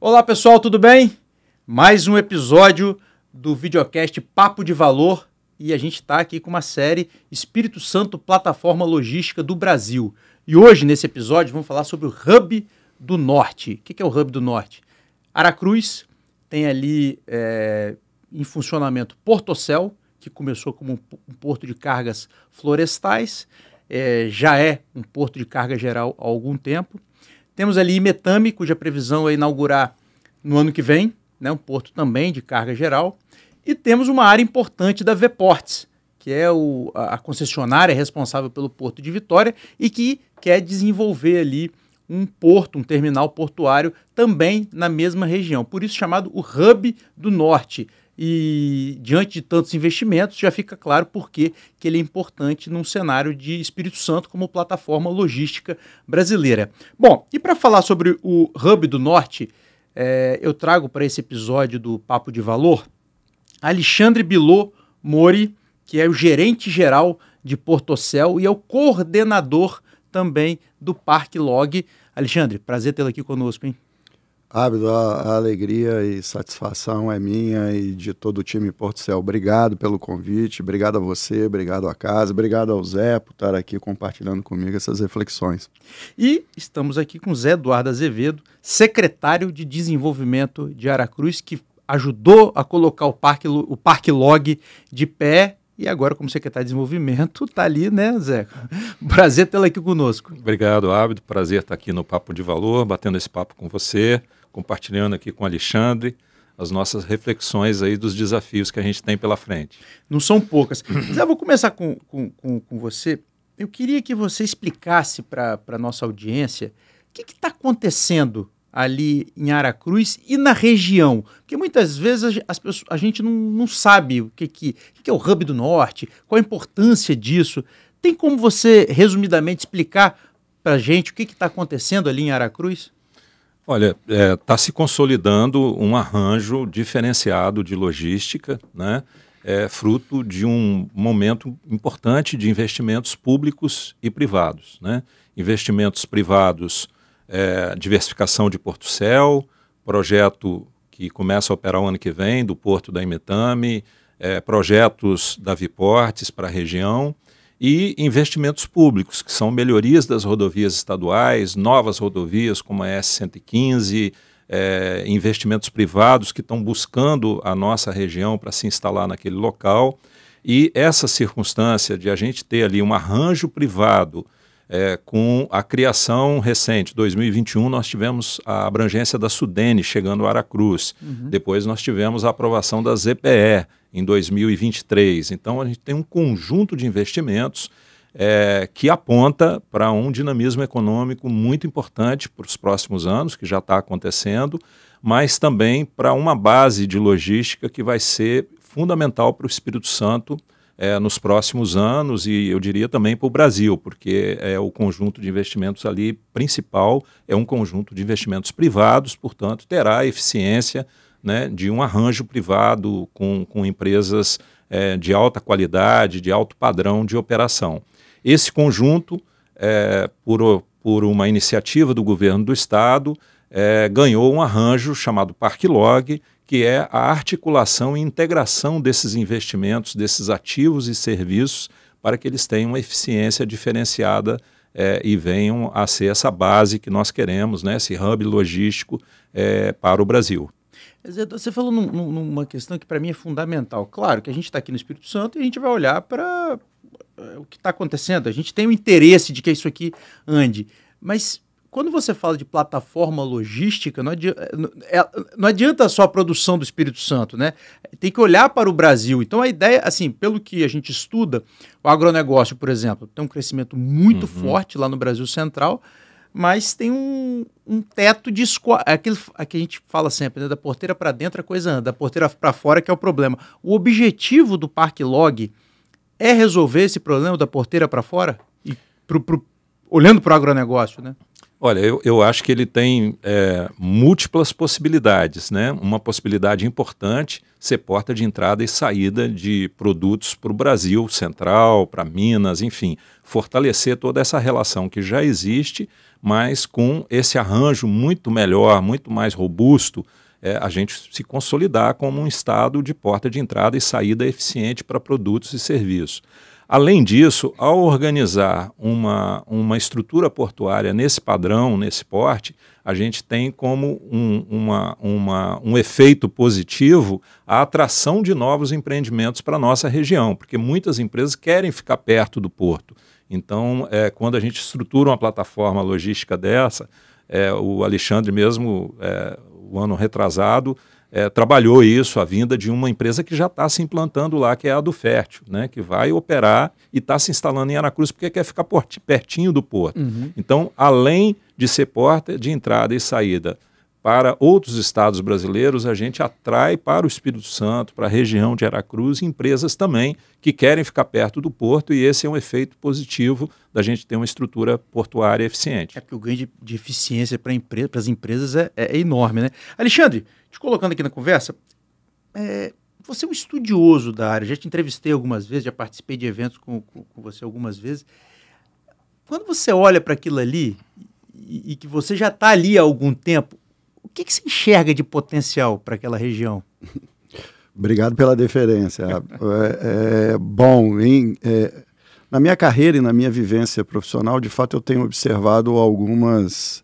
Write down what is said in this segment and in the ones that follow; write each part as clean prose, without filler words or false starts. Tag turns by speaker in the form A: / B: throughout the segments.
A: Olá pessoal, tudo bem? Mais um episódio do videocast Papo de Valor e a gente está aqui com uma série Espírito Santo, Plataforma Logística do Brasil. E hoje, nesse episódio, vamos falar sobre o Hub do Norte. O que é o Hub do Norte? Aracruz tem ali em funcionamento Porto Ocel, que começou como um porto de cargas florestais, já é um porto de carga geral há algum tempo. Temos ali Imetame, cuja previsão é inaugurar no ano que vem, né, um porto também de carga geral. E temos uma área importante da Vports, que é a concessionária responsável pelo Porto de Vitória e que quer desenvolver ali um porto, um terminal portuário também na mesma região. Por isso chamado o Hub do Norte. E diante de tantos investimentos, já fica claro por que ele é importante num cenário de Espírito Santo como plataforma logística brasileira. Bom, e para falar sobre o Hub do Norte, eu trago para esse episódio do Papo de Valor Alexandre Bilot Mori, que é o gerente-geral de Porto Ocel e é o coordenador também do Parque Log. Alexandre, prazer tê-lo aqui conosco, hein?
B: Ábido, a alegria e satisfação é minha e de todo o time Porto Ocel. Obrigado pelo convite, obrigado a você, obrigado à casa, obrigado ao Zé por estar aqui compartilhando comigo essas reflexões.
A: E estamos aqui com o Zé Eduardo Azevedo, secretário de Desenvolvimento de Aracruz, que ajudou a colocar o Parque Log de pé. E agora, como secretário de Desenvolvimento, está ali, né, Zé? Prazer tê-lo aqui conosco.
C: Obrigado, Ábido. Prazer estar aqui no Papo de Valor, batendo esse papo com você, compartilhando aqui com o Alexandre as nossas reflexões aí dos desafios que a gente tem pela frente.
A: Não são poucas. Zé, vou começar com você. Eu queria que você explicasse para a nossa audiência o que está acontecendo ali em Aracruz e na região, porque muitas vezes a gente não sabe o que é o Hub do Norte, qual a importância disso. Tem como você, resumidamente, explicar para a gente o que está acontecendo ali em Aracruz?
C: Olha, está se consolidando um arranjo diferenciado de logística, né? Fruto de um momento importante de investimentos públicos e privados, né? Investimentos privados, diversificação de Porto Ocel, projeto que começa a operar o ano que vem, do Porto da Imetame, projetos da Vports para a região e investimentos públicos, que são melhorias das rodovias estaduais, novas rodovias como a S115, investimentos privados que estão buscando a nossa região para se instalar naquele local. E essa circunstância de a gente ter ali um arranjo privado com a criação recente, 2021, nós tivemos a abrangência da Sudene chegando a Aracruz. Depois nós tivemos a aprovação da ZPE em 2023. Então a gente tem um conjunto de investimentos que aponta para um dinamismo econômico muito importante para os próximos anos, que já está acontecendo, mas também para uma base de logística que vai ser fundamental para o Espírito Santo nos próximos anos e eu diria também para o Brasil, porque o conjunto de investimentos ali principal é um conjunto de investimentos privados, portanto terá a eficiência, né, de um arranjo privado com empresas de alta qualidade, de alto padrão de operação. Esse conjunto, por uma iniciativa do governo do estado, ganhou um arranjo chamado Parque Log, que é a articulação e integração desses investimentos, desses ativos e serviços, para que eles tenham uma eficiência diferenciada e venham a ser essa base que nós queremos, né, esse hub logístico para o Brasil.
A: Você falou numa questão que para mim é fundamental. Claro que a gente está aqui no Espírito Santo e a gente vai olhar para o que está acontecendo. A gente tem o interesse de que isso aqui ande, mas quando você fala de plataforma logística, não adianta só a produção do Espírito Santo, né? Tem que olhar para o Brasil. Então a ideia, assim, pelo que a gente estuda, o agronegócio, por exemplo, tem um crescimento muito forte lá no Brasil Central, mas tem um teto de aquilo que a gente fala sempre, né? Da porteira para dentro a coisa anda, da porteira para fora que é o problema. O objetivo do Parque Log é resolver esse problema da porteira para fora? Olhando para o agronegócio, né?
C: Olha, eu acho que ele tem múltiplas possibilidades, né? Uma possibilidade importante, ser porta de entrada e saída de produtos para o Brasil central, para Minas, enfim, fortalecer toda essa relação que já existe, mas com esse arranjo muito melhor, muito mais robusto, a gente se consolidar como um estado de porta de entrada e saída eficiente para produtos e serviços. Além disso, ao organizar uma estrutura portuária nesse padrão, nesse porte, a gente tem como um efeito positivo a atração de novos empreendimentos para a nossa região, porque muitas empresas querem ficar perto do porto. Então, quando a gente estrutura uma plataforma logística dessa, o Alexandre mesmo, o ano retrasado, trabalhou isso, a vinda de uma empresa que já está se implantando lá, que é a do Fértil, né, que vai operar e está se instalando em Aracruz porque quer ficar pertinho do porto. Uhum. Então, além de ser porta de entrada e saída para outros estados brasileiros, a gente atrai para o Espírito Santo, para a região de Aracruz, empresas também que querem ficar perto do porto, e esse é um efeito positivo da gente ter uma estrutura portuária eficiente.
A: Porque o ganho de eficiência para as empresas é enorme, né? Alexandre, te colocando aqui na conversa, você é um estudioso da área, já te entrevistei algumas vezes, já participei de eventos com você algumas vezes. Quando você olha para aquilo ali e que você já está ali há algum tempo, o que você enxerga de potencial para aquela região?
B: Obrigado pela deferência. Bom, na minha carreira e na minha vivência profissional, de fato, eu tenho observado algumas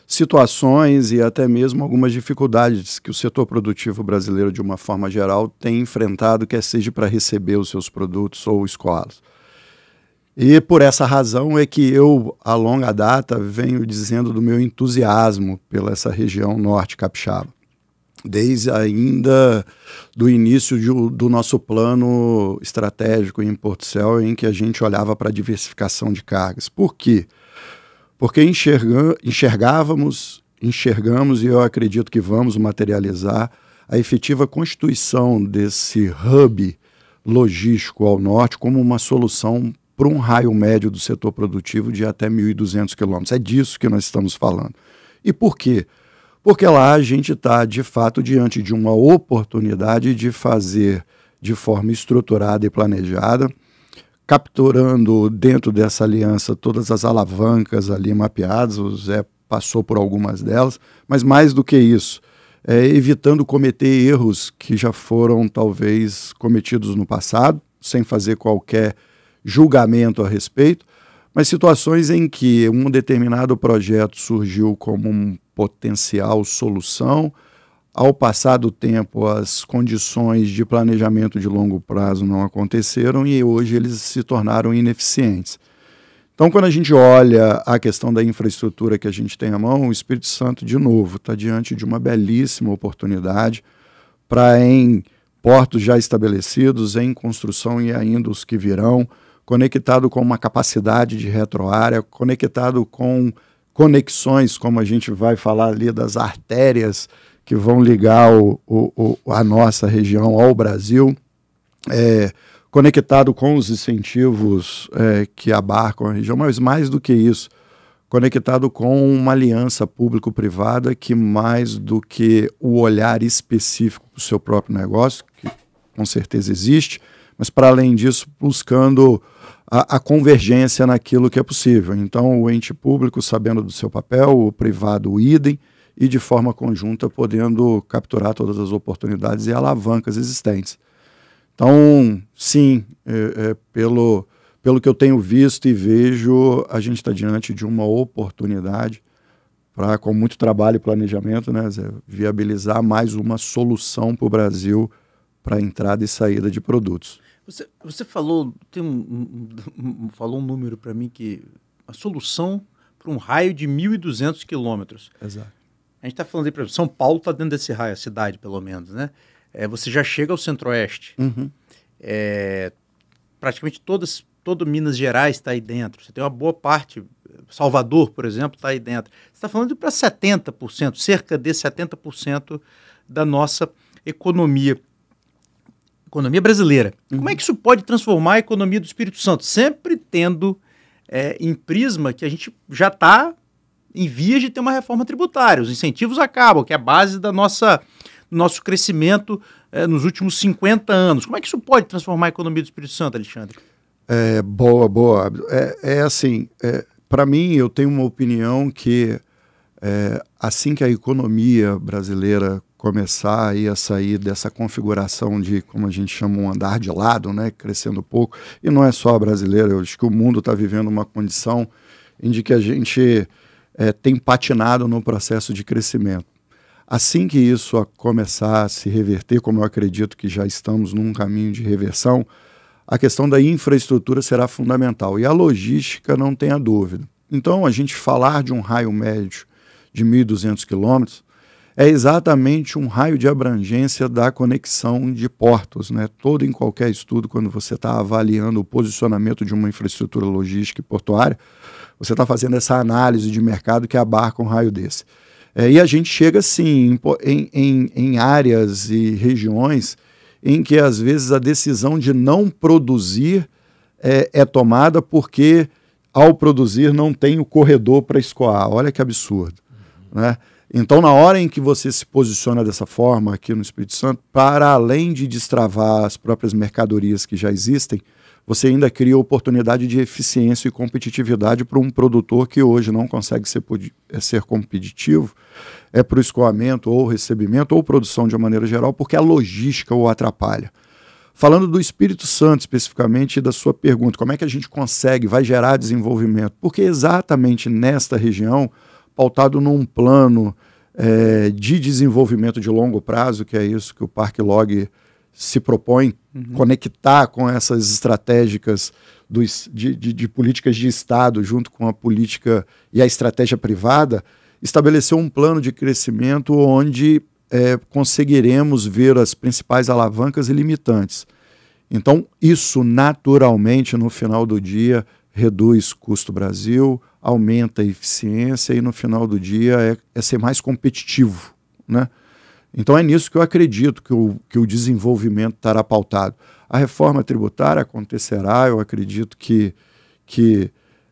B: situações e até mesmo algumas dificuldades que o setor produtivo brasileiro, de uma forma geral, tem enfrentado, quer seja para receber os seus produtos ou escoá-los. E por essa razão é que eu, a longa data, venho dizendo do meu entusiasmo pela essa região norte capixaba. Desde ainda do início do nosso plano estratégico em Porto Céu, em que a gente olhava para a diversificação de cargas. Por quê? Porque enxergamos e eu acredito que vamos materializar a efetiva constituição desse hub logístico ao norte como uma solução para um raio médio do setor produtivo de até 1.200 quilômetros. É disso que nós estamos falando. E por quê? Porque lá a gente está, de fato, diante de uma oportunidade de fazer de forma estruturada e planejada, capturando dentro dessa aliança todas as alavancas ali mapeadas, o Zé passou por algumas delas, mas mais do que isso, evitando cometer erros que já foram talvez cometidos no passado, sem fazer qualquer julgamento a respeito, mas situações em que um determinado projeto surgiu como um potencial solução, ao passar do tempo as condições de planejamento de longo prazo não aconteceram e hoje eles se tornaram ineficientes. Então, quando a gente olha a questão da infraestrutura que a gente tem à mão, o Espírito Santo, de novo, está diante de uma belíssima oportunidade para, em portos já estabelecidos, em construção e ainda os que virão, conectado com uma capacidade de retroárea, conectado com conexões, como a gente vai falar ali das artérias que vão ligar a nossa região ao Brasil, conectado com os incentivos que abarcam a região, mas mais do que isso, conectado com uma aliança público-privada que, mais do que o olhar específico para o seu próprio negócio, que com certeza existe, mas para além disso, buscando a convergência naquilo que é possível. Então, o ente público sabendo do seu papel, o privado o idem, e de forma conjunta podendo capturar todas as oportunidades e alavancas existentes. Então, sim, pelo que eu tenho visto e vejo, a gente está diante de uma oportunidade para, com muito trabalho e planejamento, né, Zé, viabilizar mais uma solução para o Brasil para entrada e saída de produtos.
A: Você falou, falou um número para mim, que a solução para um raio de 1.200 quilômetros.
B: Exato.
A: A gente está falando aí, por exemplo, São Paulo está dentro desse raio, a cidade pelo menos, né? Você já chega ao centro-oeste.
B: Uhum.
A: Praticamente todo Minas Gerais está aí dentro. Você tem uma boa parte, Salvador, por exemplo, está aí dentro. Você está falando para 70%, cerca de 70% da nossa economia brasileira. Uhum. Como é que isso pode transformar a economia do Espírito Santo? Sempre tendo em prisma que a gente já está em vias de ter uma reforma tributária. Os incentivos acabam, que é a base do nosso crescimento nos últimos 50 anos. Como é que isso pode transformar a economia do Espírito Santo, Alexandre?
B: Boa. Assim, para mim, eu tenho uma opinião que assim que a economia brasileira começar aí a sair dessa configuração de, como a gente chama, um andar de lado, né, crescendo pouco, e não é só a brasileira, eu acho que o mundo está vivendo uma condição em que a gente tem patinado no processo de crescimento. Assim que isso começar a se reverter, como eu acredito que já estamos num caminho de reversão, a questão da infraestrutura será fundamental, e a logística não tenha dúvida. Então, a gente falar de um raio médio de 1.200 quilômetros é exatamente um raio de abrangência da conexão de portos, né? Todo em qualquer estudo, quando você está avaliando o posicionamento de uma infraestrutura logística e portuária, você está fazendo essa análise de mercado que abarca um raio desse. E a gente chega, sim, em áreas e regiões em que, às vezes, a decisão de não produzir é tomada porque, ao produzir, não tem o corredor para escoar. Olha que absurdo, né? Então, na hora em que você se posiciona dessa forma aqui no Espírito Santo, para além de destravar as próprias mercadorias que já existem, você ainda cria oportunidade de eficiência e competitividade para um produtor que hoje não consegue ser competitivo para o escoamento ou recebimento ou produção de uma maneira geral, porque a logística o atrapalha. Falando do Espírito Santo especificamente e da sua pergunta, como é que a gente vai gerar desenvolvimento? Porque exatamente nesta região, pautado num plano de desenvolvimento de longo prazo, que é isso que o Parque Log se propõe, conectar com essas estratégicas de políticas de Estado junto com a política e a estratégia privada, estabelecer um plano de crescimento onde conseguiremos ver as principais alavancas e limitantes. Então, isso naturalmente, no final do dia, reduz custo Brasil, aumenta a eficiência e, no final do dia, é ser mais competitivo, né? Então, é nisso que eu acredito que o desenvolvimento estará pautado. A reforma tributária acontecerá, eu acredito que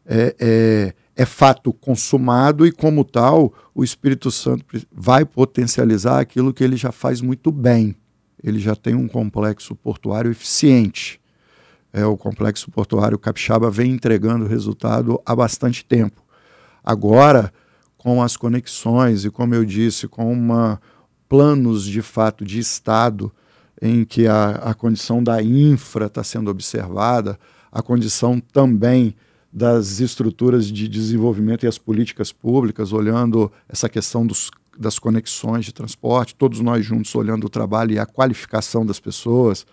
B: é fato consumado e, como tal, o Espírito Santo vai potencializar aquilo que ele já faz muito bem. Ele já tem um complexo portuário eficiente. O complexo portuário capixaba vem entregando resultado há bastante tempo. Agora, com as conexões e, como eu disse, com planos de fato de Estado em que a condição da infra está sendo observada, a condição também das estruturas de desenvolvimento e as políticas públicas, olhando essa questão das conexões de transporte, todos nós juntos olhando o trabalho e a qualificação das pessoas,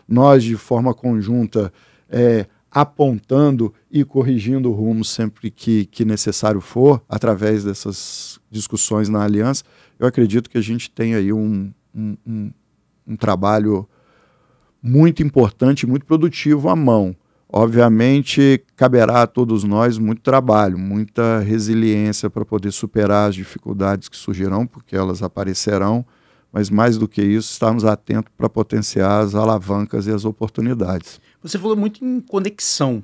B: nós de forma conjunta apontando e corrigindo o rumo sempre que necessário for, através dessas discussões na aliança. Eu acredito que a gente tem aí um trabalho muito importante, muito produtivo à mão. Obviamente, caberá a todos nós muito trabalho, muita resiliência para poder superar as dificuldades que surgirão, porque elas aparecerão, mas mais do que isso, estarmos atentos para potenciar as alavancas e as oportunidades.
A: Você falou muito em conexão.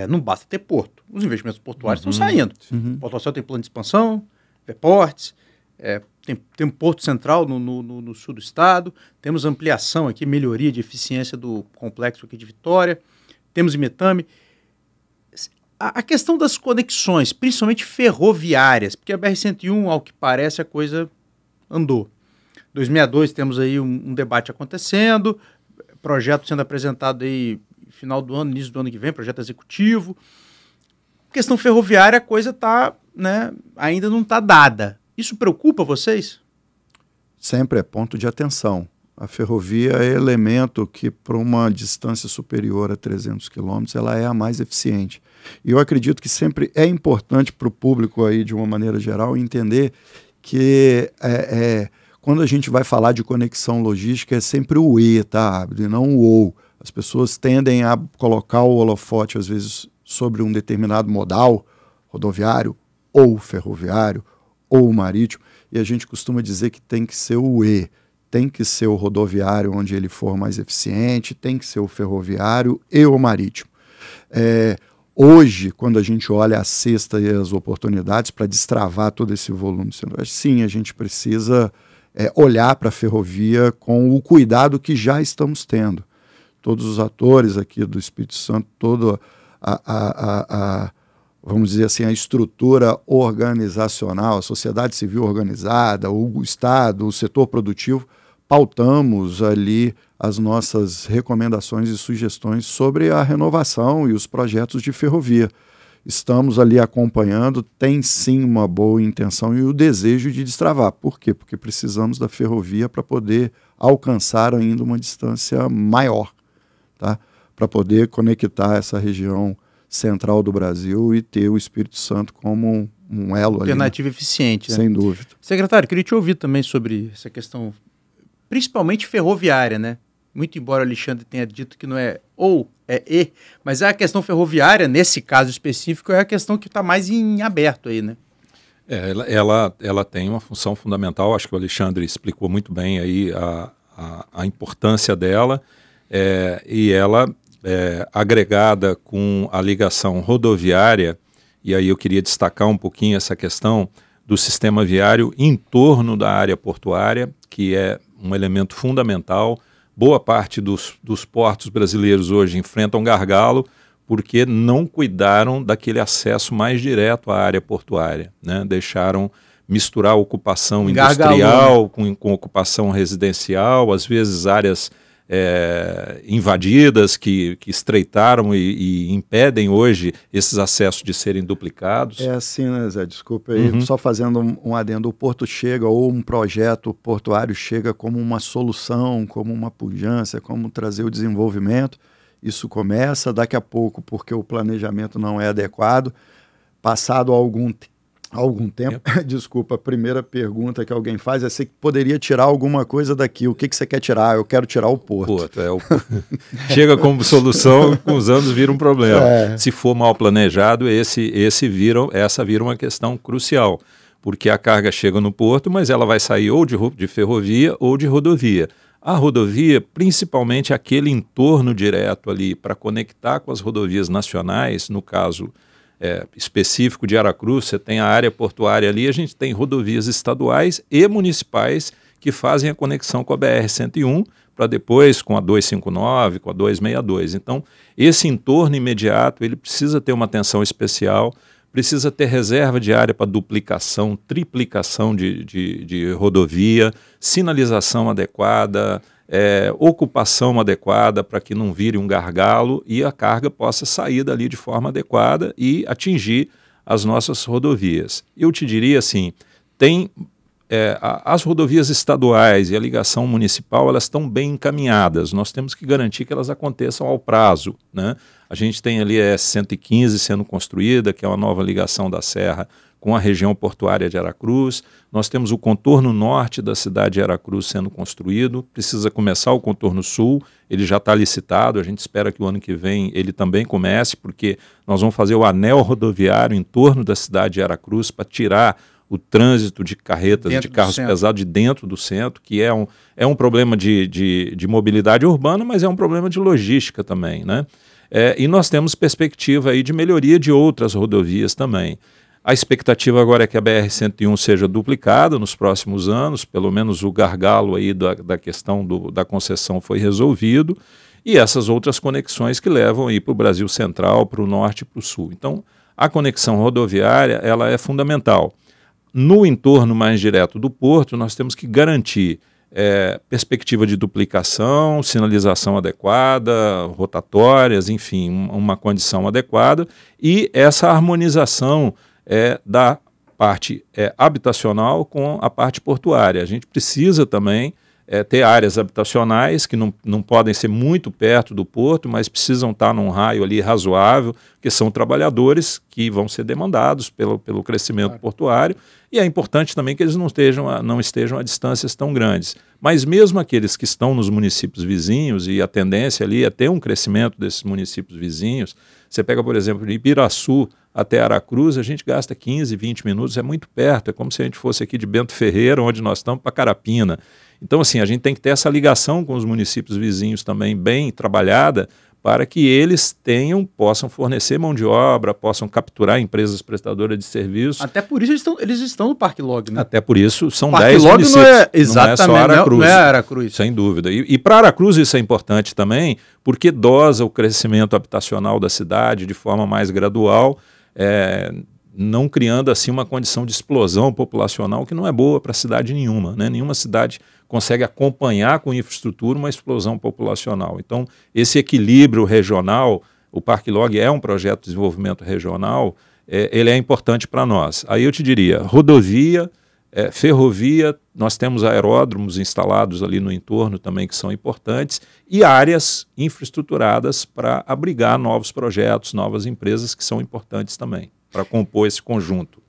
A: Não basta ter porto. Os investimentos portuários estão saindo. O Porto Céu tem plano de expansão, Portes, tem um porto central no sul do estado, temos ampliação aqui, melhoria de eficiência do complexo aqui de Vitória, temos Imetame. A questão das conexões, principalmente ferroviárias, porque a BR-101, ao que parece, a coisa andou. 262 temos aí um debate acontecendo, projeto sendo apresentado aí final do ano, início do ano que vem, projeto executivo. Questão ferroviária, a coisa tá, né, ainda não está dada. Isso preocupa vocês?
B: Sempre é ponto de atenção. A ferrovia é elemento que, para uma distância superior a 300 quilômetros, ela é a mais eficiente. E eu acredito que sempre é importante para o público, aí, de uma maneira geral, entender que quando a gente vai falar de conexão logística, é sempre o E, tá? E não o OU. As pessoas tendem a colocar o holofote, às vezes, sobre um determinado modal, rodoviário ou ferroviário, ou marítimo, e a gente costuma dizer que tem que ser o E, tem que ser o rodoviário onde ele for mais eficiente, tem que ser o ferroviário e o marítimo. Hoje, quando a gente olha a cesta e as oportunidades para destravar todo esse volume do Centro-Oeste, sim, a gente precisa olhar para a ferrovia com o cuidado que já estamos tendo. Todos os atores aqui do Espírito Santo, toda vamos dizer assim, a estrutura organizacional, a sociedade civil organizada, o Estado, o setor produtivo, pautamos ali as nossas recomendações e sugestões sobre a renovação e os projetos de ferrovia. Estamos ali acompanhando, tem sim uma boa intenção e o desejo de destravar. Por quê? Porque precisamos da ferrovia para poder alcançar ainda uma distância maior, tá? Para poder conectar essa região central do Brasil e ter o Espírito Santo como um elo ali.
A: Alternativa eficiente, né?
B: Sem dúvida.
A: Secretário, queria te ouvir também sobre essa questão, principalmente ferroviária, né? Muito embora o Alexandre tenha dito que não é ou, é e, mas a questão ferroviária, nesse caso específico, é a questão que está mais em aberto aí, né?
C: Ela tem uma função fundamental, acho que o Alexandre explicou muito bem aí a importância dela, e ela, agregada com a ligação rodoviária, e aí eu queria destacar um pouquinho essa questão do sistema viário em torno da área portuária, que é um elemento fundamental. Boa parte dos portos brasileiros hoje enfrentam gargalo porque não cuidaram daquele acesso mais direto à área portuária, né? Deixaram misturar ocupação industrial com ocupação residencial, às vezes áreas invadidas que estreitaram e impedem hoje esses acessos de serem duplicados.
B: É assim, né, Zé? Desculpa aí, só fazendo um adendo, o porto chega, ou um projeto portuário chega como uma solução, como uma pujança, como trazer o desenvolvimento. Isso começa daqui a pouco, porque o planejamento não é adequado. Passado algum tempo, desculpa, a primeira pergunta que alguém faz é se poderia tirar alguma coisa daqui. O que você quer tirar? Eu quero tirar o porto.
C: Chega como solução, com os anos vira um problema. Se for mal planejado, essa vira uma questão crucial, porque a carga chega no porto, mas ela vai sair ou de ferrovia ou de rodovia. A rodovia, principalmente aquele entorno direto ali, para conectar com as rodovias nacionais, no caso específico de Aracruz, você tem a área portuária ali, a gente tem rodovias estaduais e municipais que fazem a conexão com a BR-101 para depois com a 259, com a 262. Então, esse entorno imediato, ele precisa ter uma atenção especial, precisa ter reserva de área para duplicação, triplicação de rodovia, sinalização adequada, ocupação adequada para que não vire um gargalo e a carga possa sair dali de forma adequada e atingir as nossas rodovias. Eu te diria assim, as rodovias estaduais e a ligação municipal, elas estão bem encaminhadas, nós temos que garantir que elas aconteçam ao prazo, né? A gente tem ali a 115 sendo construída, que é uma nova ligação da Serra com a região portuária de Aracruz. Nós temos o contorno norte da cidade de Aracruz sendo construído, precisa começar o contorno sul, ele já está licitado, a gente espera que o ano que vem ele também comece, porque nós vamos fazer o anel rodoviário em torno da cidade de Aracruz para tirar o trânsito de carretas, de carros pesados de dentro do centro, que é um problema de mobilidade urbana, mas é um problema de logística também, né? E nós temos perspectiva aí de melhoria de outras rodovias também. A expectativa agora é que a BR-101 seja duplicada nos próximos anos, pelo menos o gargalo aí da questão da concessão foi resolvido, e essas outras conexões que levam aí para o Brasil Central, para o Norte e para o Sul. Então, a conexão rodoviária ela é fundamental. No entorno mais direto do porto, nós temos que garantir perspectiva de duplicação, sinalização adequada, rotatórias, enfim, uma condição adequada e essa harmonização da parte habitacional com a parte portuária. A gente precisa também ter áreas habitacionais que não podem ser muito perto do porto, mas precisam estar num raio ali razoável, que são trabalhadores que vão ser demandados pelo crescimento portuário, e é importante também que eles não estejam a distâncias tão grandes. Mas mesmo aqueles que estão nos municípios vizinhos, e a tendência ali é ter um crescimento desses municípios vizinhos, você pega, por exemplo, de Ibiraçu até Aracruz, a gente gasta 15, 20 minutos, é muito perto, é como se a gente fosse aqui de Bento Ferreira, onde nós estamos, para Carapina. Então, assim, a gente tem que ter essa ligação com os municípios vizinhos também bem trabalhada para que eles possam fornecer mão de obra, possam capturar empresas prestadoras de serviços.
A: Até por isso eles estão no Parque Log, né?
C: Até por isso são
A: Parque
C: 10
A: Log
C: municípios.
A: Não é, exatamente,
C: não é só Aracruz.
A: Não é Aracruz.
C: Sem dúvida. E para Aracruz isso é importante também, porque dosa o crescimento habitacional da cidade de forma mais gradual, não criando assim uma condição de explosão populacional que não é boa para cidade nenhuma, né? Nenhuma cidade consegue acompanhar com infraestrutura uma explosão populacional. Então, esse equilíbrio regional, o Parque Log é um projeto de desenvolvimento regional, ele é importante para nós. Aí eu te diria, rodovia, ferrovia, nós temos aeródromos instalados ali no entorno também que são importantes e áreas infraestruturadas para abrigar novos projetos, novas empresas que são importantes também, para compor esse conjunto.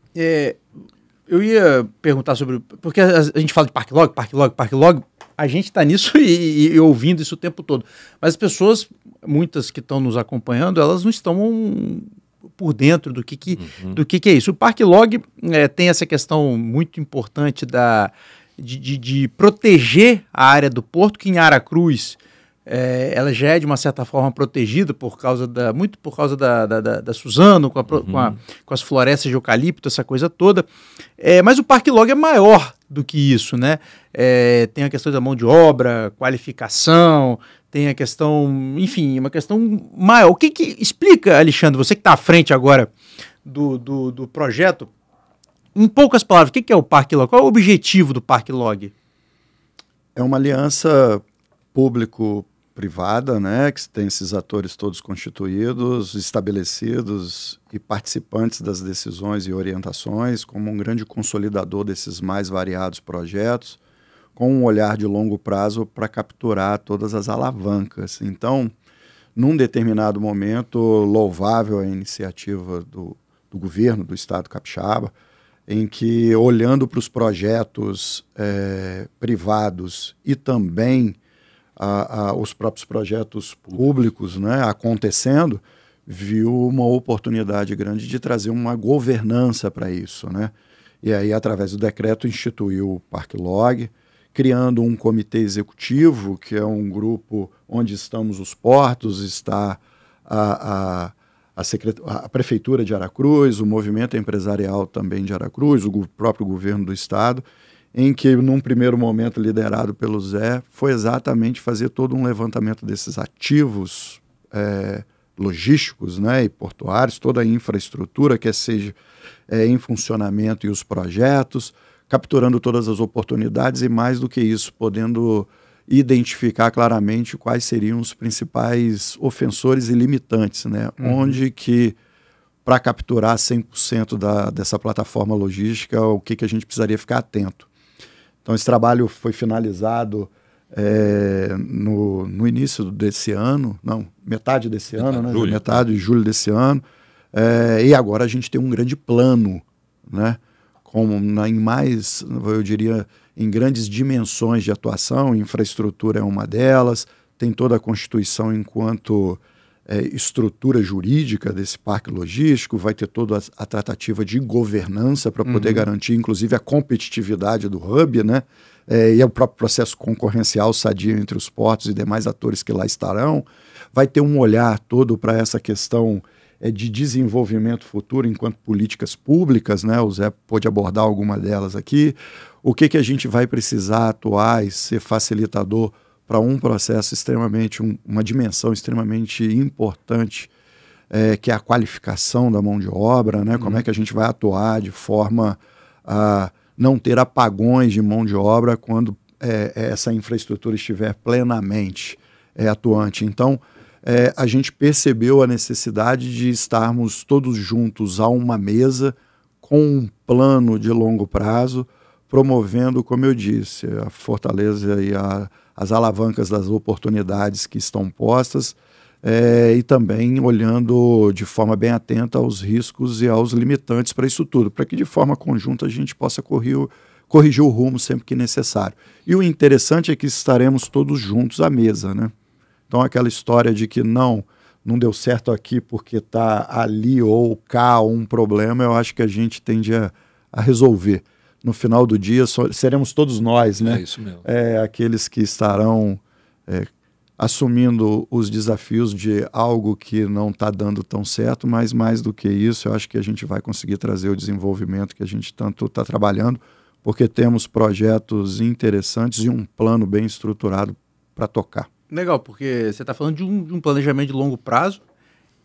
A: Eu ia perguntar sobre... Porque a gente fala de Parque Log, a gente está nisso e ouvindo isso o tempo todo. Mas as pessoas, muitas que estão nos acompanhando, elas não estão por dentro do que é isso. O Parque Log tem essa questão muito importante de proteger a área do porto, que em Aracruz ela já é de uma certa forma protegida muito por causa da Suzano, com as florestas de eucalipto, essa coisa toda. Mas o Parque Log é maior do que isso, né? Tem a questão da mão de obra, qualificação, tem a questão, enfim, uma questão maior. O que explica, Alexandre, você que está à frente agora do projeto, em poucas palavras, o que é o Parque Log? Qual é o objetivo do Parque Log?
B: É uma aliança público-privada, né, que tem esses atores todos constituídos, estabelecidos e participantes das decisões e orientações, como um grande consolidador desses mais variados projetos, com um olhar de longo prazo para capturar todas as alavancas. Então, num determinado momento, louvável a iniciativa do governo do Estado capixaba, em que, olhando para os projetos privados e também os próprios projetos públicos, né, acontecendo, viu uma oportunidade grande de trazer uma governança para isso, né? E aí, através do decreto, instituiu o Parque Log, criando um comitê executivo, que é um grupo onde estamos os portos, está a Prefeitura de Aracruz, o movimento empresarial também de Aracruz, o próprio governo do Estado, em que, num primeiro momento, liderado pelo Zé, foi exatamente fazer todo um levantamento desses ativos logísticos, né, e portuários, toda a infraestrutura que seja em funcionamento e os projetos, capturando todas as oportunidades e, mais do que isso, podendo identificar claramente quais seriam os principais ofensores e limitantes, né? Onde que, para capturar 100% dessa plataforma logística, o que a gente precisaria ficar atento. Então, esse trabalho foi finalizado no início desse ano, metade desse ano, né? Metade de julho desse ano, e agora a gente tem um grande plano, né? Em mais, eu diria, em grandes dimensões de atuação, infraestrutura é uma delas, tem toda a Constituição enquanto estrutura jurídica desse parque logístico, vai ter toda a tratativa de governança para poder garantir, inclusive, a competitividade do hub, né? E o próprio processo concorrencial sadio entre os portos e demais atores que lá estarão. Vai ter um olhar todo para essa questão de desenvolvimento futuro enquanto políticas públicas, né? O Zé pôde abordar alguma delas aqui. O que a gente vai precisar atuar e ser facilitador para um processo uma dimensão extremamente importante, que é a qualificação da mão de obra, né? Como é que a gente vai atuar de forma a não ter apagões de mão de obra quando essa infraestrutura estiver plenamente atuante. Então, a gente percebeu a necessidade de estarmos todos juntos a uma mesa com um plano de longo prazo, promovendo, como eu disse, a fortaleza e as alavancas das oportunidades que estão postas, e também olhando de forma bem atenta aos riscos e aos limitantes para isso tudo, para que de forma conjunta a gente possa corrigir o rumo sempre que necessário. E o interessante é que estaremos todos juntos à mesa, né? Então, aquela história de que não deu certo aqui porque está ali ou cá um problema, eu acho que a gente tende a resolver. No final do dia, seremos todos nós, né?
C: É isso mesmo.
B: Aqueles que estarão assumindo os desafios de algo que não está dando tão certo, mas mais do que isso, eu acho que a gente vai conseguir trazer o desenvolvimento que a gente tanto está trabalhando, porque temos projetos interessantes e um plano bem estruturado para tocar.
A: Legal, porque você está falando de um planejamento de longo prazo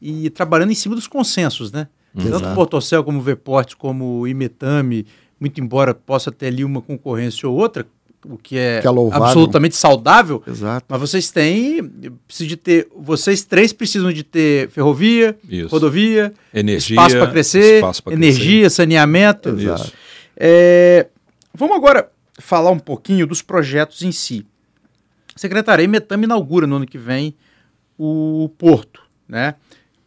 A: e trabalhando em cima dos consensos, né?
B: Exato.
A: Tanto o Portocel como o Vports, como o Imetame, muito embora possa ter ali uma concorrência ou outra, o que é absolutamente saudável.
B: Exato.
A: Mas vocês três precisam de ter ferrovia, rodovia,
C: energia,
A: espaço para crescer, saneamento.
B: Exato.
A: Vamos agora falar um pouquinho dos projetos em si. Secretário, a Imetame inaugura no ano que vem o porto, né?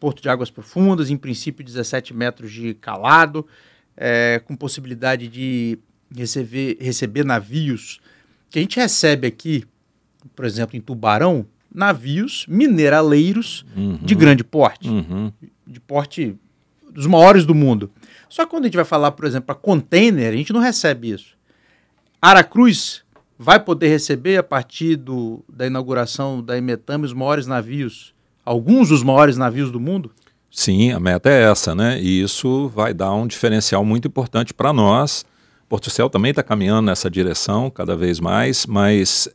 A: Porto de águas profundas, em princípio 17 metros de calado, com possibilidade de receber navios que a gente recebe aqui, por exemplo, em Tubarão, navios mineraleiros de grande porte, de porte dos maiores do mundo. Só que quando a gente vai falar, por exemplo, para container, a gente não recebe isso. Aracruz vai poder receber, a partir da inauguração da Imetame, os maiores navios, alguns dos maiores navios do mundo?
C: Sim, a meta é essa, né? E isso vai dar um diferencial muito importante para nós. Portocel também está caminhando nessa direção cada vez mais, mas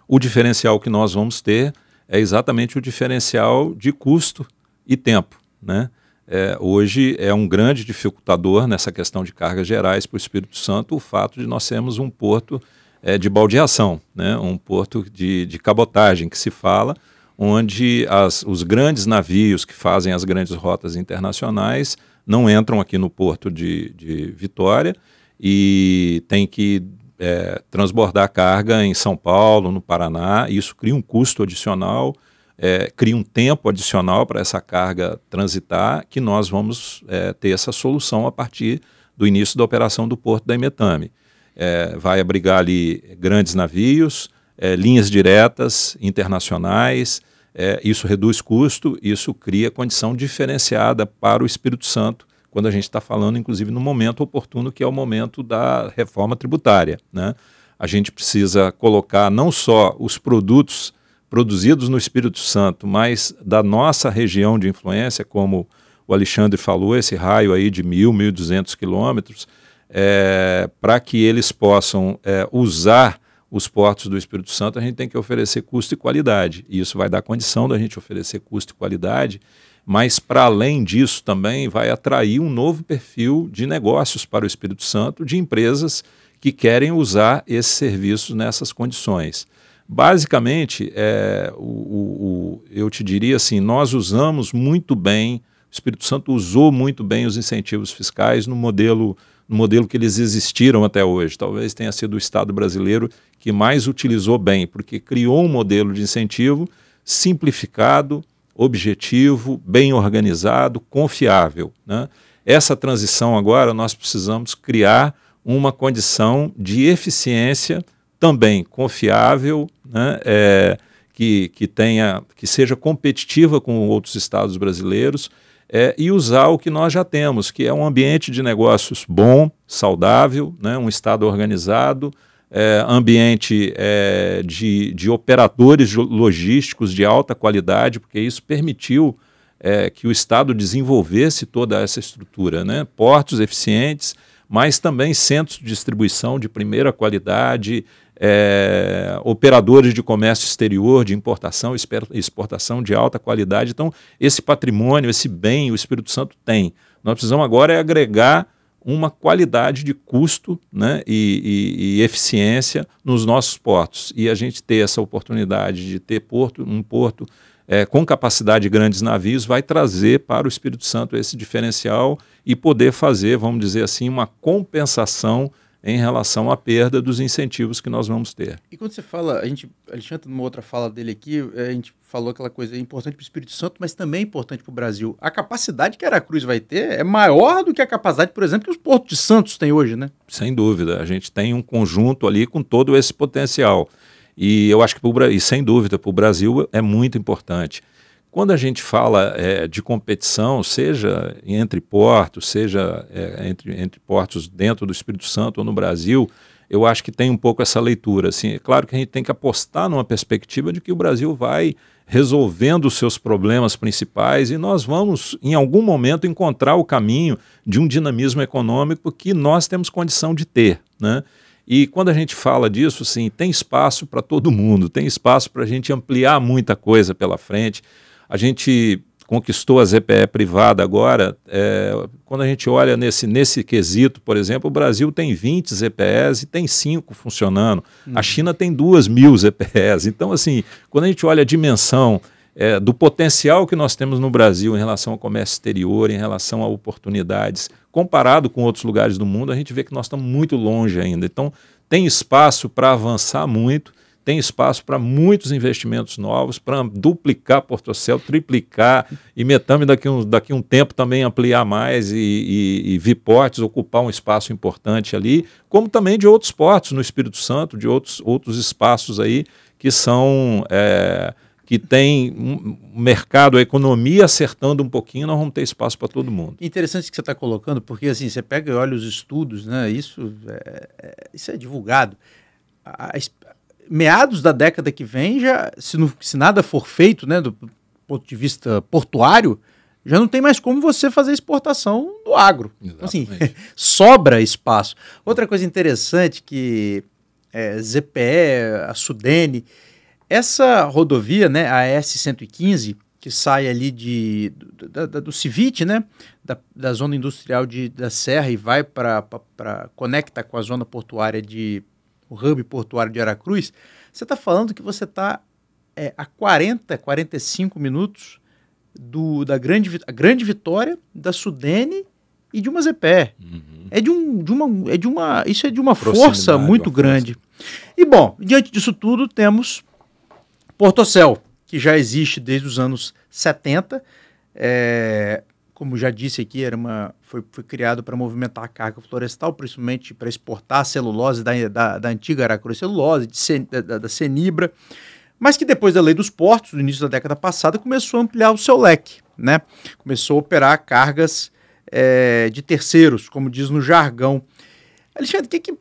C: o diferencial que nós vamos ter é exatamente o diferencial de custo e tempo, né? Hoje é um grande dificultador nessa questão de cargas gerais para o Espírito Santo o fato de nós sermos um porto de baldeação, né? Um porto de cabotagem que se fala, onde os grandes navios que fazem as grandes rotas internacionais não entram aqui no porto de Vitória e tem que transbordar carga em São Paulo, no Paraná. Isso cria um custo adicional, cria um tempo adicional para essa carga transitar, que nós vamos ter essa solução a partir do início da operação do porto da Imetame. Vai abrigar ali grandes navios, linhas diretas internacionais, isso reduz custo, isso cria condição diferenciada para o Espírito Santo, quando a gente está falando, inclusive, no momento oportuno, que é o momento da reforma tributária, né? A gente precisa colocar não só os produtos produzidos no Espírito Santo, mas da nossa região de influência, como o Alexandre falou, esse raio aí de 1.200 quilômetros, para que eles possam usar os portos do Espírito Santo, a gente tem que oferecer custo e qualidade. E isso vai dar condição da gente oferecer custo e qualidade, mas para além disso também vai atrair um novo perfil de negócios para o Espírito Santo, de empresas que querem usar esses serviços nessas condições. Basicamente, eu te diria assim, nós usamos muito bem, o Espírito Santo usou muito bem os incentivos fiscais no modelo que eles existiram até hoje. Talvez tenha sido o Estado brasileiro que mais utilizou bem, porque criou um modelo de incentivo simplificado, objetivo, bem organizado, confiável, né? Essa transição agora nós precisamos criar uma condição de eficiência também confiável, né? Que seja competitiva com outros estados brasileiros, e usar o que nós já temos, que é um ambiente de negócios bom, saudável, né? Um estado organizado, ambiente de operadores logísticos de alta qualidade, porque isso permitiu que o Estado desenvolvesse toda essa estrutura, né? Portos eficientes, mas também centros de distribuição de primeira qualidade, operadores de comércio exterior, de importação e exportação de alta qualidade. Então, esse patrimônio, esse bem, o Espírito Santo tem. Nós precisamos agora agregar uma qualidade de custo, né, e eficiência nos nossos portos. E a gente ter essa oportunidade de ter um porto com capacidade de grandes navios vai trazer para o Espírito Santo esse diferencial e poder fazer, vamos dizer assim, uma compensação em relação à perda dos incentivos que nós vamos ter.
A: E quando você fala, Alexandre, numa outra fala dele aqui, a gente falou aquela coisa importante para o Espírito Santo, mas também importante para o Brasil. A capacidade que a Aracruz vai ter é maior do que a capacidade, por exemplo, que os portos de Santos têm hoje, né?
C: Sem dúvida. A gente tem um conjunto ali com todo esse potencial. E eu acho que, sem dúvida, para o Brasil é muito importante. Quando a gente fala de competição, seja entre portos, seja entre portos dentro do Espírito Santo ou no Brasil, eu acho que tem um pouco essa leitura. Assim, é claro que a gente tem que apostar numa perspectiva de que o Brasil vai resolvendo os seus problemas principais e nós vamos, em algum momento, encontrar o caminho de um dinamismo econômico que nós temos condição de ter, né? E quando a gente fala disso, sim, tem espaço para todo mundo, tem espaço para a gente ampliar muita coisa pela frente. A gente conquistou a ZPE privada agora, quando a gente olha nesse quesito, por exemplo, o Brasil tem 20 ZPEs e tem 5 funcionando. A China tem 2.000 ZPEs. Então, assim, quando a gente olha a dimensão do potencial que nós temos no Brasil em relação ao comércio exterior, em relação a oportunidades, comparado com outros lugares do mundo, a gente vê que nós estamos muito longe ainda. Então, tem espaço para avançar muito, tem espaço para muitos investimentos novos, para duplicar Portocel, triplicar, e Metame daqui um tempo também ampliar mais e Viportes ocupar um espaço importante ali, como também de outros portos no Espírito Santo, de outros espaços aí que são... que tem um mercado, a economia acertando um pouquinho, nós vamos ter espaço para todo mundo.
A: Interessante que você está colocando, porque assim, você pega e olha os estudos, né, isso é divulgado. Meados da década que vem, já, se nada for feito, né, do ponto de vista portuário, já não tem mais como você fazer exportação do agro. Então, assim, sobra espaço. Outra coisa interessante que ZPE, a Sudene, essa rodovia, né, a S-115, que sai ali do Civite, né, da zona industrial da Serra e vai conecta com a zona portuária o hub portuário de Aracruz, você está falando que você está a 45 minutos da grande vitória da Sudene e de uma ZPE. Uhum. Isso é de uma força muito grande. E, bom, diante disso tudo, temos Portocel, que já existe desde os anos 70. Como já disse aqui, foi criado para movimentar a carga florestal, principalmente para exportar a celulose da antiga Aracruz Celulose, da Cenibra, mas que depois da lei dos portos, no início da década passada, começou a ampliar o seu leque, né? Começou a operar cargas de terceiros, como diz no jargão. Alexandre, o que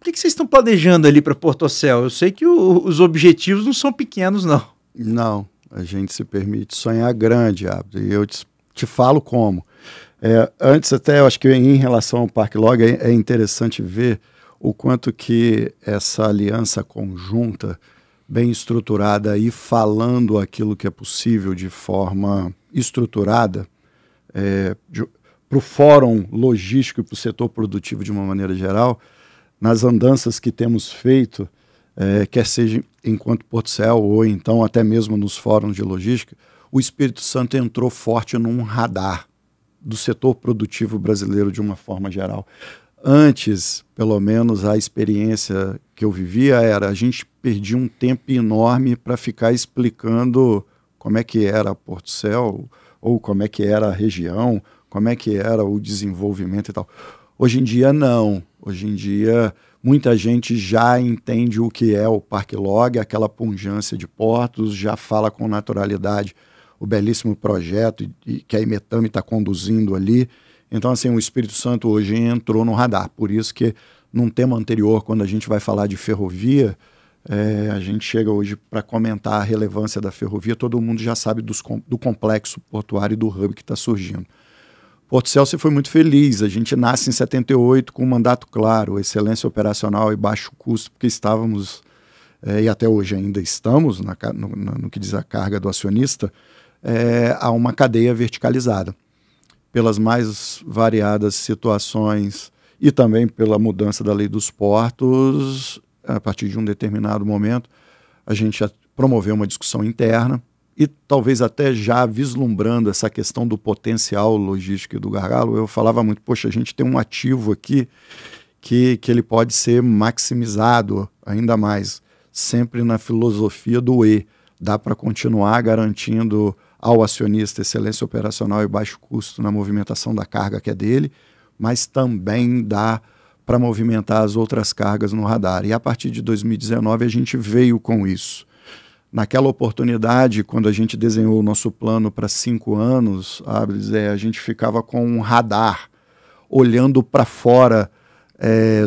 A: vocês estão planejando ali para Portocel? Eu sei que os objetivos não são pequenos, não.
B: Não, a gente se permite sonhar grande, Abdo, e eu te falo como. Antes até, eu acho que em relação ao Parque Log, é interessante ver o quanto que essa aliança conjunta, bem estruturada e falando aquilo que é possível de forma estruturada, para o fórum logístico e para o setor produtivo de uma maneira geral, nas andanças que temos feito, quer seja enquanto Portocel ou então até mesmo nos fóruns de logística, o Espírito Santo entrou forte num radar do setor produtivo brasileiro de uma forma geral. Antes, pelo menos, a experiência que eu vivia era a gente perdia um tempo enorme para ficar explicando como é que era Portocel ou como é que era a região, como é que era o desenvolvimento e tal. Hoje em dia, não. Hoje em dia, muita gente já entende o que é o Parque Log, aquela pungência de portos, já fala com naturalidade o belíssimo projeto que a Imetame está conduzindo ali. Então, assim, o Espírito Santo hoje entrou no radar. Por isso que, num tema anterior, quando a gente vai falar de ferrovia, a gente chega hoje para comentar a relevância da ferrovia, todo mundo já sabe do complexo portuário e do hub que está surgindo. Portocel foi muito feliz, a gente nasce em 78 com um mandato claro, excelência operacional e baixo custo, porque estávamos, e até hoje ainda estamos, no que diz a carga do acionista, a uma cadeia verticalizada. Pelas mais variadas situações e também pela mudança da lei dos portos, a partir de um determinado momento, a gente já promoveu uma discussão interna e talvez até já vislumbrando essa questão do potencial logístico e do gargalo, eu falava muito, poxa, a gente tem um ativo aqui que ele pode ser maximizado ainda mais, sempre na filosofia do E. Dá para continuar garantindo ao acionista excelência operacional e baixo custo na movimentação da carga que é dele, mas também dá para movimentar as outras cargas no radar. E a partir de 2019 a gente veio com isso. Naquela oportunidade, quando a gente desenhou o nosso plano para 5 anos, a gente ficava com um radar olhando para fora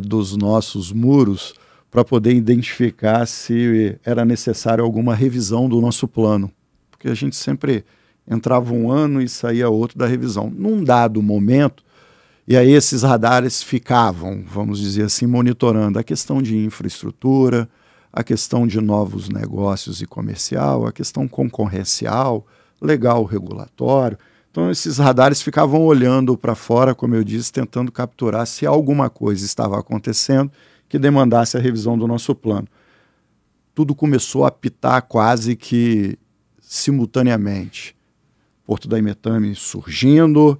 B: dos nossos muros para poder identificar se era necessário alguma revisão do nosso plano. Porque a gente sempre entrava um ano e saía outro da revisão. Num dado momento, e aí esses radares ficavam, vamos dizer assim, monitorando a questão de infraestrutura, a questão de novos negócios e comercial, a questão concorrencial, legal regulatório. Então esses radares ficavam olhando para fora, como eu disse, tentando capturar se alguma coisa estava acontecendo que demandasse a revisão do nosso plano. Tudo começou a apitar quase que simultaneamente. Porto da Imetame surgindo,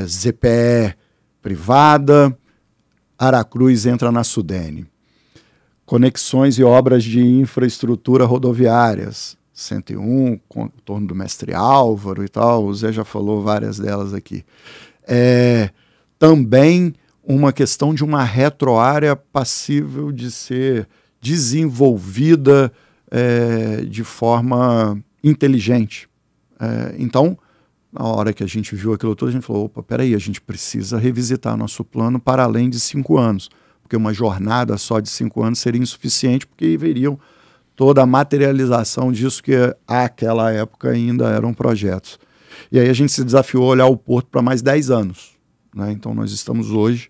B: ZPE privada, Aracruz entra na Sudene. Conexões e obras de infraestrutura rodoviárias, 101, com o torno do Mestre Álvaro e tal, o Zé já falou várias delas aqui. Também uma questão de uma retroárea passível de ser desenvolvida de forma inteligente. Então, na hora que a gente viu aquilo todo, a gente falou, opa, peraí, a gente precisa revisitar nosso plano para além de 5 anos, porque uma jornada só de 5 anos seria insuficiente, porque veriam toda a materialização disso que àquela época ainda eram projetos. E aí a gente se desafiou a olhar o porto para mais 10 anos. Né? Então nós estamos hoje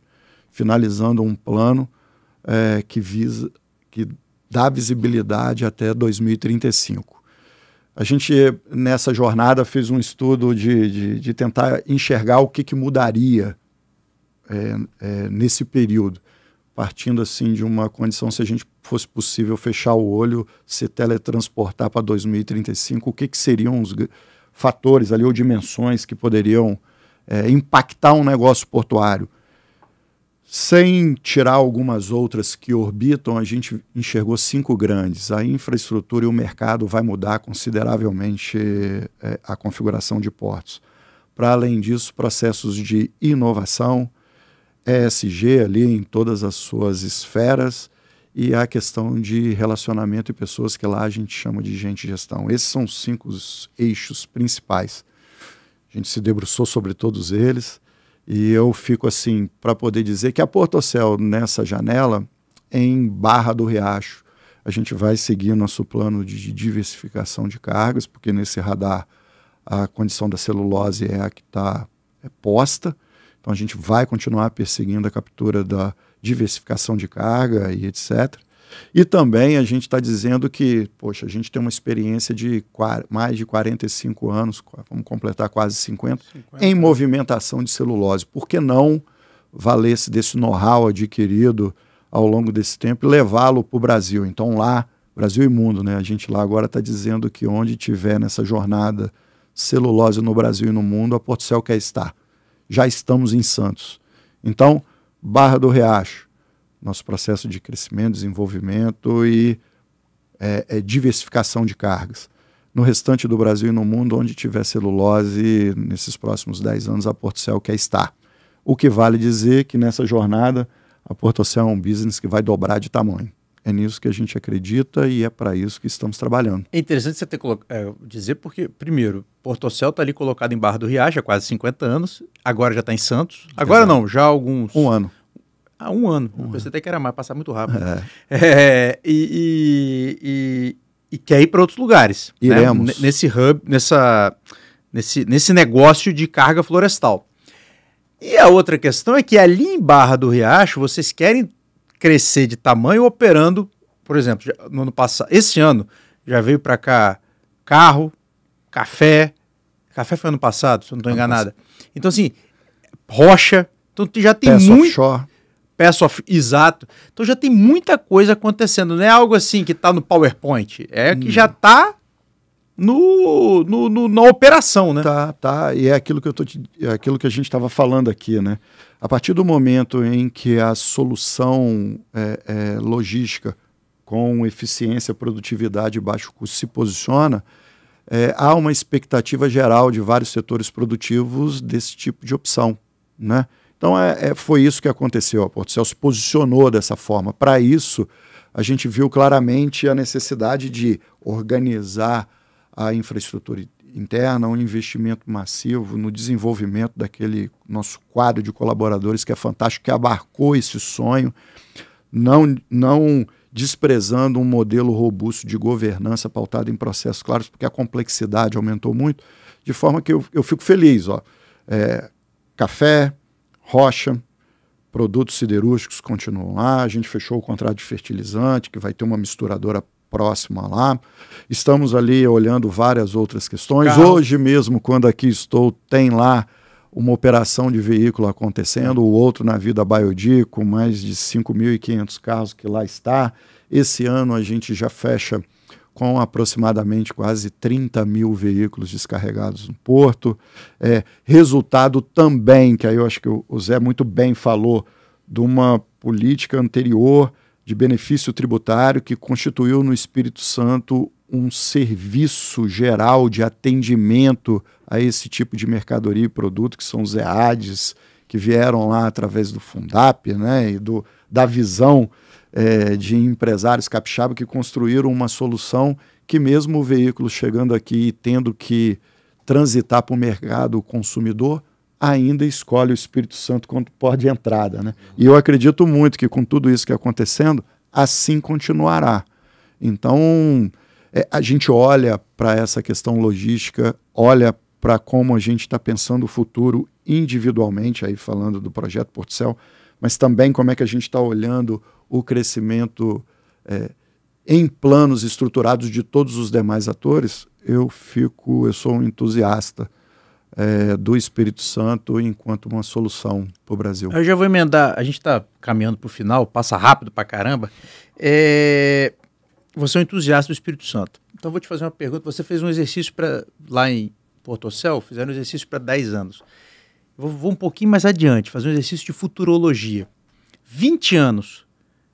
B: finalizando um plano que dá visibilidade até 2035. A gente, nessa jornada, fez um estudo de tentar enxergar o que mudaria nesse período, partindo assim de uma condição, se a gente fosse possível fechar o olho, se teletransportar para 2035, o que seriam os fatores ali ou dimensões que poderiam impactar um negócio portuário. Sem tirar algumas outras que orbitam, a gente enxergou 5 grandes. A infraestrutura e o mercado vai mudar consideravelmente a configuração de portos. Para além disso, processos de inovação, ESG ali em todas as suas esferas e a questão de relacionamento e pessoas que lá a gente chama de gente gestão. Esses são os 5 eixos principais. A gente se debruçou sobre todos eles. E eu fico assim, para poder dizer que a Portocel, nessa janela, em Barra do Riacho, a gente vai seguir nosso plano de diversificação de cargas, porque nesse radar a condição da celulose é a que está posta. Então a gente vai continuar perseguindo a captura da diversificação de carga e etc. E também a gente está dizendo que, poxa, a gente tem uma experiência de mais de 45 anos, vamos completar quase 50 em movimentação de celulose. Por que não valer-se desse know-how adquirido ao longo desse tempo e levá-lo para o Brasil? Então lá, Brasil e mundo, né? A gente lá agora está dizendo que onde tiver nessa jornada celulose no Brasil e no mundo, a Portocel quer estar. Já estamos em Santos. Então, Barra do Riacho, nosso processo de crescimento, desenvolvimento e diversificação de cargas. No restante do Brasil e no mundo, onde tiver celulose, nesses próximos 10 anos, a Portocel quer estar. O que vale dizer que nessa jornada, a Portocel é um business que vai dobrar de tamanho. É nisso que a gente acredita e é para isso que estamos trabalhando.
A: É interessante você ter dizer porque, primeiro, Portocel está ali colocado em Barra do Riacho há quase 50 anos, agora já está em Santos. Agora não, já há alguns...
B: Um ano.
A: Um ano. Eu pensei até que era mais, passar muito rápido. E quer ir para outros lugares.
B: Iremos.
A: Né? Nesse hub, nesse negócio de carga florestal. E a outra questão é que ali em Barra do Riacho, vocês querem crescer de tamanho operando, por exemplo, no ano passado, esse ano, já veio para cá carro, café. Café foi ano passado, se eu não estou enganada. Então, assim, rocha. Então, já tem muito...
B: Offshore.
A: Exato. Então já tem muita coisa acontecendo. Não é algo assim que está no PowerPoint. É que já está na operação, né?
B: Tá. E é aquilo que aquilo que a gente estava falando aqui, né? A partir do momento em que a solução logística com eficiência, produtividade e baixo custo se posiciona, há uma expectativa geral de vários setores produtivos desse tipo de opção, né? Então, foi isso que aconteceu. A Portocel se posicionou dessa forma. Para isso, a gente viu claramente a necessidade de organizar a infraestrutura interna, um investimento massivo no desenvolvimento daquele nosso quadro de colaboradores que é fantástico, que abarcou esse sonho, não desprezando um modelo robusto de governança pautado em processos claros, porque a complexidade aumentou muito, de forma que eu fico feliz. Café, rocha, produtos siderúrgicos continuam lá, a gente fechou o contrato de fertilizante, que vai ter uma misturadora próxima lá. Estamos ali olhando várias outras questões. Hoje mesmo, quando aqui estou, tem lá uma operação de veículo acontecendo, o outro na Vida Biodi, com mais de 5.500 carros que lá está. Esse ano a gente já fecha com aproximadamente quase 30 mil veículos descarregados no porto. Resultado também, que aí eu acho que o Zé muito bem falou, de uma política anterior de benefício tributário que constituiu no Espírito Santo um serviço geral de atendimento a esse tipo de mercadoria e produto, que são os EADs, que vieram lá através do Fundap, né, e da visão de empresários capixaba que construíram uma solução que mesmo o veículo chegando aqui e tendo que transitar para o mercado consumidor, ainda escolhe o Espírito Santo como porta de entrada, né? E eu acredito muito que com tudo isso que é acontecendo, assim continuará. Então, a gente olha para essa questão logística, olha para como a gente está pensando o futuro individualmente, aí falando do projeto Portocel, mas também como é que a gente está olhando o crescimento em planos estruturados de todos os demais atores. Eu sou um entusiasta do Espírito Santo enquanto uma solução para o Brasil.
A: Eu já vou emendar, a gente está caminhando para o final, passa rápido para caramba. Você é um entusiasta do Espírito Santo. Então eu vou te fazer uma pergunta. Você fez um exercício lá em Portocel, fizeram um exercício para 10 anos. Vou um pouquinho mais adiante, fazer um exercício de futurologia. 20 anos.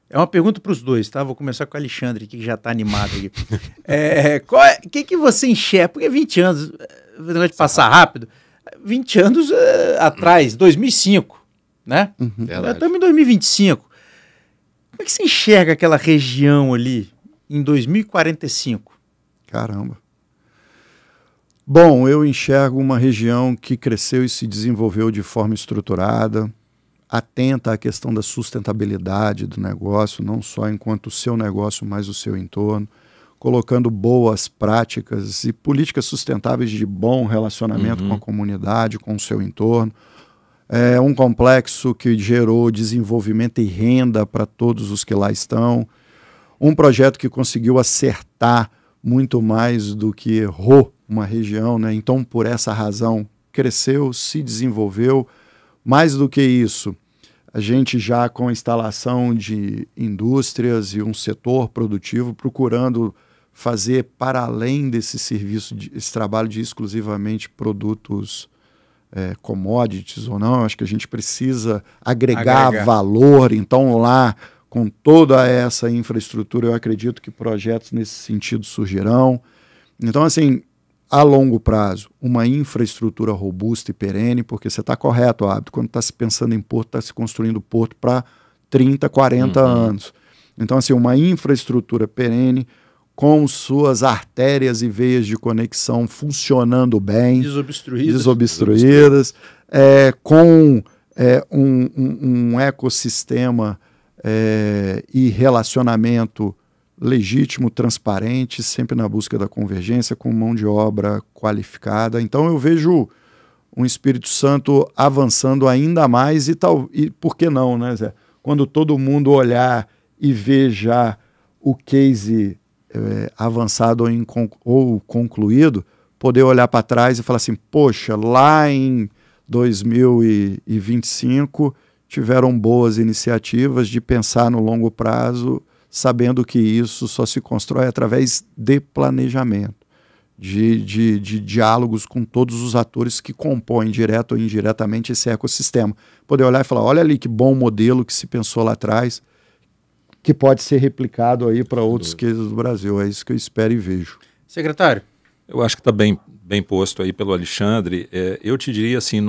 A: É uma pergunta para os dois, tá? Vou começar com o Alexandre, que já está animado aqui. O que você enxerga? Porque 20 anos, o negócio de passar rápido, 20 anos atrás, 2005, né? Estamos em 2025. Como é que você enxerga aquela região ali em 2045?
B: Caramba. Bom, eu enxergo uma região que cresceu e se desenvolveu de forma estruturada, atenta à questão da sustentabilidade do negócio, não só enquanto o seu negócio, mas o seu entorno, colocando boas práticas e políticas sustentáveis de bom relacionamento com a comunidade, com o seu entorno. É um complexo que gerou desenvolvimento e renda para todos os que lá estão. Um projeto que conseguiu acertar muito mais do que errou uma região, né? Então, por essa razão, cresceu, se desenvolveu. Mais do que isso, a gente já com a instalação de indústrias e um setor produtivo procurando fazer para além desse serviço, esse trabalho de exclusivamente produtos commodities ou não, acho que a gente precisa agregar valor. Então lá, com toda essa infraestrutura, eu acredito que projetos nesse sentido surgirão. Então, assim, a longo prazo, uma infraestrutura robusta e perene, porque você está correto, Abdo, quando está se pensando em porto, está se construindo porto para 30, 40 anos. Então, assim, uma infraestrutura perene, com suas artérias e veias de conexão funcionando bem, desobstruídas, com um ecossistema e relacionamento legítimo, transparente, sempre na busca da convergência, com mão de obra qualificada. Então eu vejo um Espírito Santo avançando ainda mais e por que não, né, Zé? Quando todo mundo olhar e ver já o case avançado ou concluído, poder olhar para trás e falar assim, poxa, lá em 2025 tiveram boas iniciativas de pensar no longo prazo, sabendo que isso só se constrói através de planejamento, de diálogos com todos os atores que compõem, direto ou indiretamente, esse ecossistema. Poder olhar e falar, olha ali que bom modelo que se pensou lá atrás, que pode ser replicado aí para outros cases do Brasil. É isso que eu espero e vejo.
A: Secretário?
C: Eu acho que está bem posto aí pelo Alexandre. Eu te diria assim,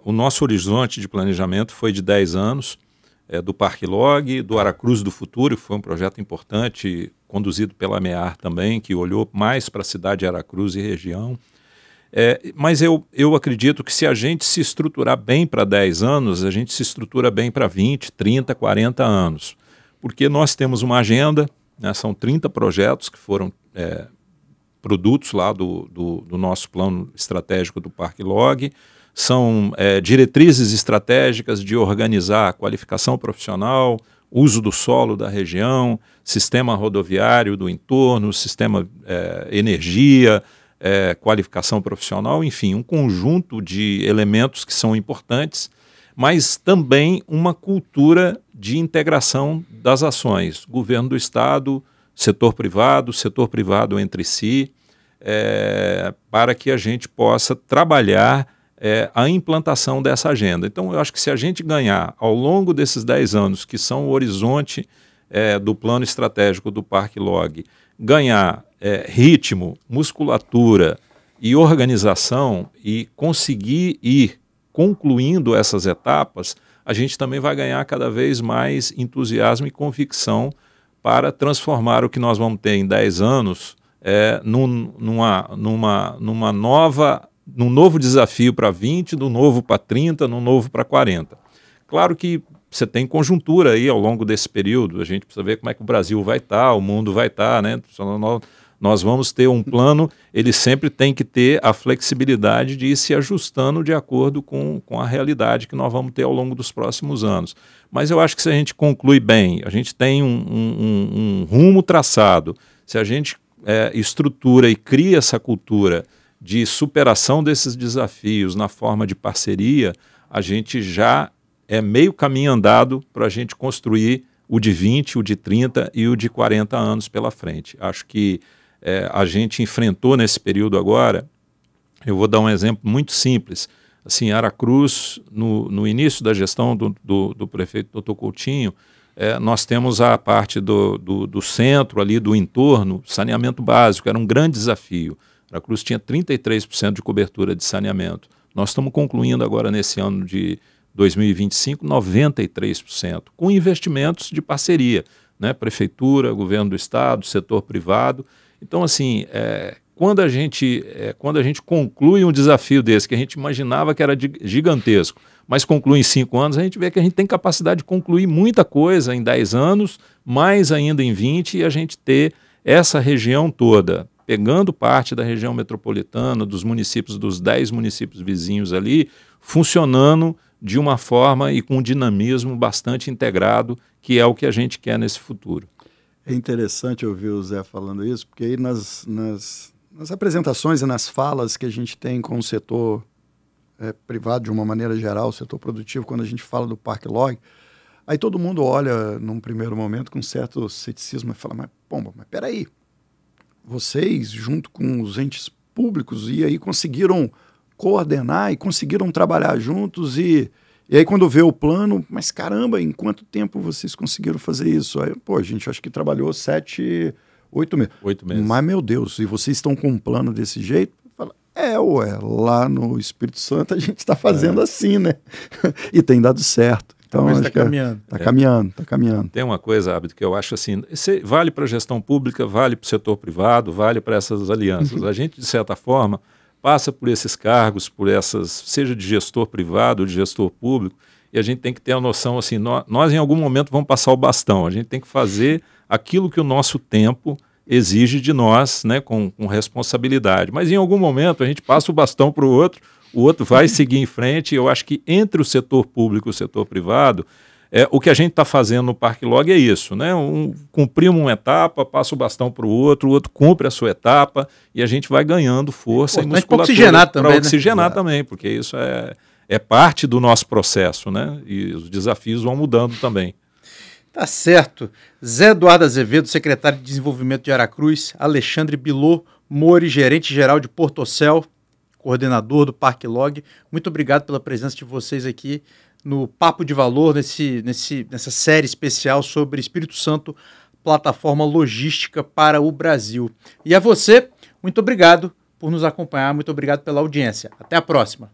C: o nosso horizonte de planejamento foi de 10 anos. do Parque Log, do Aracruz do Futuro, que foi um projeto importante, conduzido pela MEAR também, que olhou mais para a cidade de Aracruz e região. Mas eu acredito que se a gente se estruturar bem para 10 anos, a gente se estrutura bem para 20, 30, 40 anos. Porque nós temos uma agenda, né, são 30 projetos que foram produtos lá do nosso plano estratégico do Parque Log, são diretrizes estratégicas de organizar a qualificação profissional, uso do solo da região, sistema rodoviário do entorno, sistema energia, qualificação profissional, enfim, um conjunto de elementos que são importantes, mas também uma cultura de integração das ações, governo do Estado, setor privado entre si, para que a gente possa trabalhar a implantação dessa agenda. Então, eu acho que se a gente ganhar ao longo desses 10 anos, que são o horizonte do plano estratégico do Parque Log, ganhar ritmo, musculatura e organização e conseguir ir concluindo essas etapas, a gente também vai ganhar cada vez mais entusiasmo e convicção para transformar o que nós vamos ter em 10 anos num novo desafio para 20, num novo para 30, num novo para 40. Claro que você tem conjuntura aí ao longo desse período, a gente precisa ver como é que o Brasil vai estar, o mundo vai estar, né? Nós vamos ter um plano, ele sempre tem que ter a flexibilidade de ir se ajustando de acordo com a realidade que nós vamos ter ao longo dos próximos anos. Mas eu acho que se a gente conclui bem, a gente tem um rumo traçado, se a gente estrutura e cria essa cultura de superação desses desafios na forma de parceria, a gente já meio caminho andado para a gente construir o de 20, o de 30 e o de 40 anos pela frente. Acho que a gente enfrentou nesse período agora, eu vou dar um exemplo muito simples, assim, Aracruz, no início da gestão do prefeito Dr. Coutinho, nós temos a parte do centro ali, do entorno, saneamento básico, era um grande desafio. Aracruz tinha 33% de cobertura de saneamento. Nós estamos concluindo agora nesse ano de 2025, 93%, com investimentos de parceria, né? Prefeitura, governo do Estado, setor privado. Então, assim, quando a gente conclui um desafio desse, que a gente imaginava que era gigantesco, mas conclui em 5 anos, a gente vê que a gente tem capacidade de concluir muita coisa em 10 anos, mais ainda em 20, e a gente ter essa região toda, pegando parte da região metropolitana, dos municípios, dos 10 municípios vizinhos ali, funcionando de uma forma e com um dinamismo bastante integrado, que é o que a gente quer nesse futuro.
B: É interessante ouvir o Zé falando isso, porque aí nas apresentações e nas falas que a gente tem com o setor privado de uma maneira geral, o setor produtivo, quando a gente fala do Parque Log, aí todo mundo olha num primeiro momento com certo ceticismo e fala, mas peraí, vocês junto com os entes públicos e aí conseguiram coordenar e conseguiram trabalhar juntos e aí quando vê o plano, mas caramba, em quanto tempo vocês conseguiram fazer isso? Aí, a gente acho que trabalhou 7, 8 meses.
C: 8 meses.
B: Mas, meu Deus, e vocês estão com um plano desse jeito? Fala, lá no Espírito Santo a gente está fazendo assim, né? E tem dado certo. Então,
A: mas está caminhando.
B: Está caminhando.
C: Tem uma coisa, Abdo, que eu acho assim, vale para a gestão pública, vale para o setor privado, vale para essas alianças. A gente, de certa forma, passa por esses cargos, seja de gestor privado ou de gestor público, e a gente tem que ter a noção, assim, nós em algum momento vamos passar o bastão, a gente tem que fazer aquilo que o nosso tempo exige de nós, né, com responsabilidade. Mas em algum momento a gente passa o bastão para o outro vai seguir em frente, e eu acho que entre o setor público e o setor privado, o que a gente está fazendo no Parque Log é isso, né? Cumprimos uma etapa, passa o bastão para o outro cumpre a sua etapa e a gente vai ganhando força e musculatura para oxigenar também, porque isso é parte do nosso processo, né? E os desafios vão mudando também.
A: Tá certo. Zé Eduardo Azevedo, secretário de Desenvolvimento de Aracruz, Alexandre Bilô Mori, gerente-geral de Portocel, coordenador do Parque Log. Muito obrigado pela presença de vocês aqui no Papo de Valor, nessa série especial sobre Espírito Santo, plataforma logística para o Brasil. E a você, muito obrigado por nos acompanhar, muito obrigado pela audiência. Até a próxima.